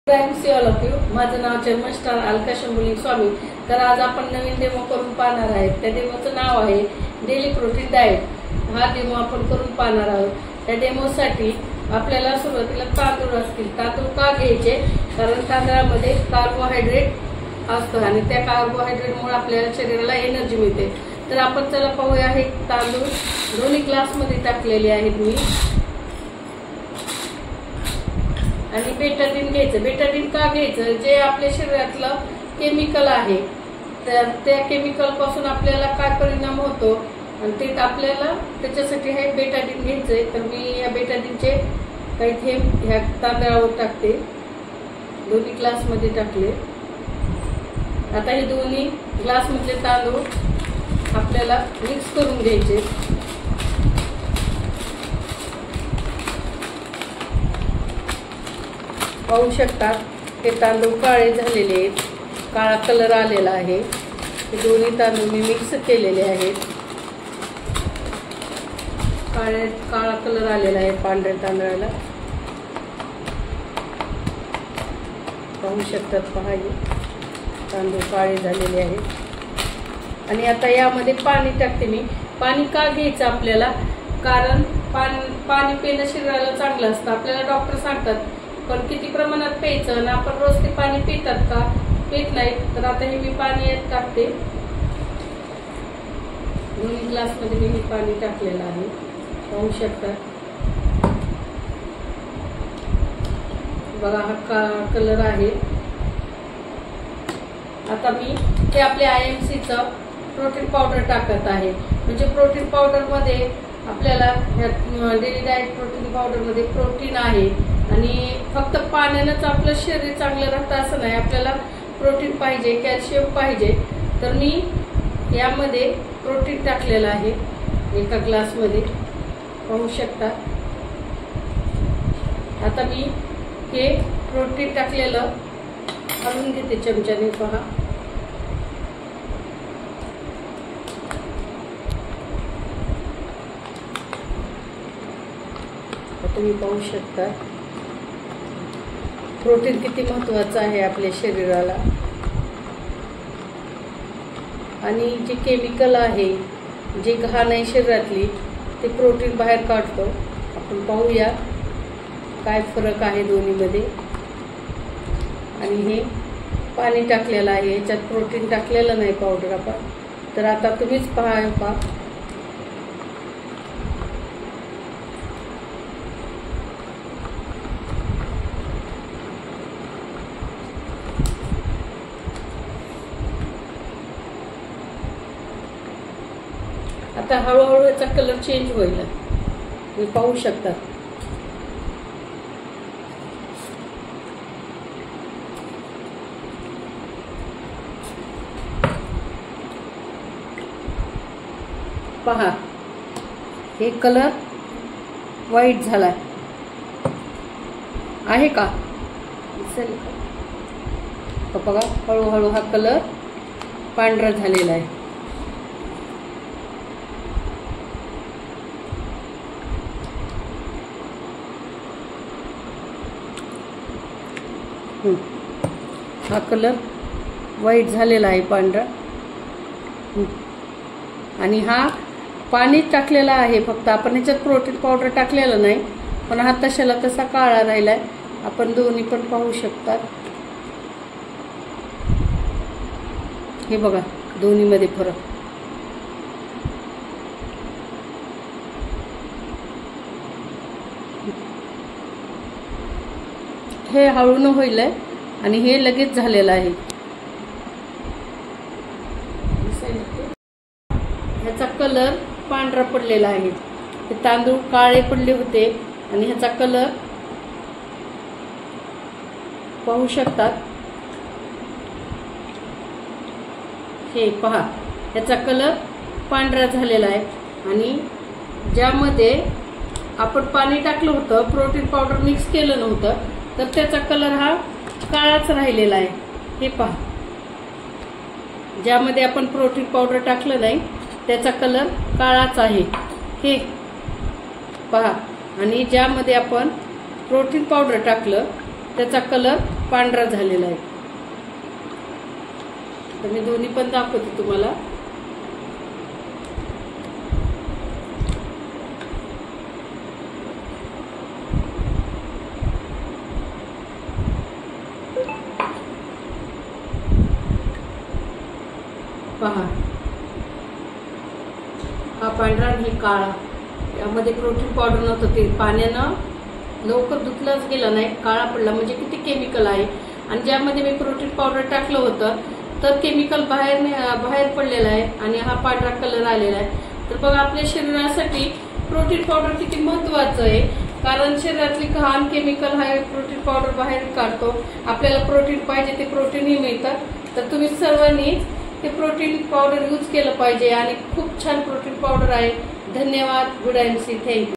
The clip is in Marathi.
All of you. माझं नाव जन्मस्टार अलका शंभुलिंग स्वामी. तर आज आपण नवीन डेमो करून पाहणार आहेत. त्या डेमोचं नाव आहे डेली प्रोटीन डाएट. हा डेमो आपण करून पाहणार आहोत. त्या डेमोसाठी आपल्याला सुरुवातीला तांदूळ असतील. तांदूळ का घ्यायचे? कारण तांदळामध्ये कार्बोहायड्रेट असतं आणि त्या कार्बोहायड्रेटमुळे आपल्याला शरीराला एनर्जी मिळते. तर आपण चला पाहूया. हे तांदूळ दोन्ही ग्लासमध्ये टाकलेले आहेत मी. आणि बेटाडीन घ्यायचं. बेटाडीन का घ्यायचं? जे आपल्या शरीरातलं केमिकल आहे तर त्या केमिकल पासून आपल्याला काय परिणाम होतो आणि ते आपल्याला त्याच्यासाठी हे बेटाडीन घ्यायचंय. तर मी या बेटाडीनचे काही थेंब ह्या तांदळावर टाकते. दोन्ही ग्लासमध्ये टाकले. आता हे दोन्ही ग्लासमधले तांदूळ आपल्याला मिक्स करून घ्यायचे. पाहू शकतात हे तांदूळ काळे झालेले आहेत. काळा कलर आलेला आहे. हे दोन्ही तांदूळ मी मिक्स केलेले आहेत. काळा कलर आलेला आहे पांढऱ्या तांदळाला. पाहू शकतात. पहा तांदूळ काळे झालेले आहेत. आणि आता यामध्ये पाणी टाकते मी. पाणी का घ्यायचं आपल्याला? कारण पाणी पिणं शरीराला चांगलं असतं. आपल्याला डॉक्टर सांगतात पण किती प्रमाणात प्यायचं आणि आपण रोज ते पाणी पितात का? पित नाही. तर आता हे मी पाणी यात टाकते. दोन्ही ग्लासमध्ये मी हे पाणी टाकलेलं आहे. पाहू शकता. बघा हा कलर आहे. आता मी हे आपल्या IMCचं प्रोटीन पावडर टाकत आहे. म्हणजे प्रोटीन पावडर मध्ये आपल्याला डेली डाएट प्रोटीन पावडर मध्ये प्रोटीन आहे आणि फक्त पाण्यानंच आपलं शरीर चांगलं राहतं असं नाही. आपल्याला प्रोटीन पाहिजे, कॅल्शियम पाहिजे. तर मी यामध्ये प्रोटीन टाकलेलं आहे एका ग्लासमध्ये. पाहू शकता. आता मी हे प्रोटीन टाकलेलं घालून घेते चमच्याने. पहा तुम्ही पाहू शकता प्रोटीन किती महत्वाचं आहे आपल्या शरीराला. आणि जे केमिकल आहे, जे घाण आहे शरीरातली, ते प्रोटीन बाहेर काढतो. आपण पाहूया काय फरक आहे दोन्हीमध्ये. आणि हे पाणी टाकलेलं आहे. याच्यात प्रोटीन टाकलेलं नाही पावडर आपण. तर आता तुम्हीच पहा. आता हळूहळू याचा कलर चेंज होईल. तुम्ही पाहू शकता. पहा हे कलर व्हाईट झालाय आहे का? दिसेल का? बघा हळूहळू हा कलर पांढरा झालेला आहे. हा कलर व्हाईट झालेला आहे पांढरा. आणि हा पाणी टाकलेला आहे फक्त. आपण ह्याच्यात प्रोटीन पावडर टाकलेलं नाही. पण हा तशाला तसा काळा राहिलाय. आपण दोन्ही पण पाहू शकतात. हे बघा दोन्हीमध्ये फरक. हे हळून होईल आणि हे लगेच झालेलं आहे. ह्याचा कलर पांढरा पडलेला आहे. हे तांदूळ काळे पडले होते आणि ह्याचा कलर पाहू शकतात. हे पहा ह्याचा कलर पांढरा झालेला आहे. आणि ज्यामध्ये आपण पाणी टाकलं होतं, प्रोटीन पावडर मिक्स केलं नव्हतं, तर त्याचा कलर हा काळाच राहिलेला आहे. हे पहा. ज्यामध्ये आपण प्रोटीन पावडर टाकलं नाही त्याचा कलर काळाच आहे. हे पहा. आणि ज्यामध्ये आपण प्रोटीन पावडर टाकलं त्याचा कलर पांढरा झालेला आहे. तर मी दोन्ही पण दाखवते तुम्हाला. पहा, हा पांढरा आणि हे काळा, यामध्ये प्रोटीन पावडर नव्हतं, ते पाण्यानं लवकर धुतलाच गेला नाही, काळा पडला. म्हणजे किती केमिकल आहे. आणि ज्यामध्ये मी प्रोटीन पावडर टाकलं होतं तर केमिकल बाहेर पडलेलं आहे आणि हा पांढरा कलर आलेला आहे. तर बघा, आपल्या शरीरासाठी प्रोटीन पावडर किती महत्वाचं आहे. कारण शरीरातली घाण केमिकल आहे प्रोटीन पावडर बाहेर काढतो. आपल्याला प्रोटीन पाहिजे ते प्रोटीनही मिळतं. तर तुम्ही सर्वांनी ते प्रोटीन पावडर यूज केलं पाहिजे आणि खूप छान प्रोटीन पावडर आहे. धन्यवाद. Good and see. थँक्यू.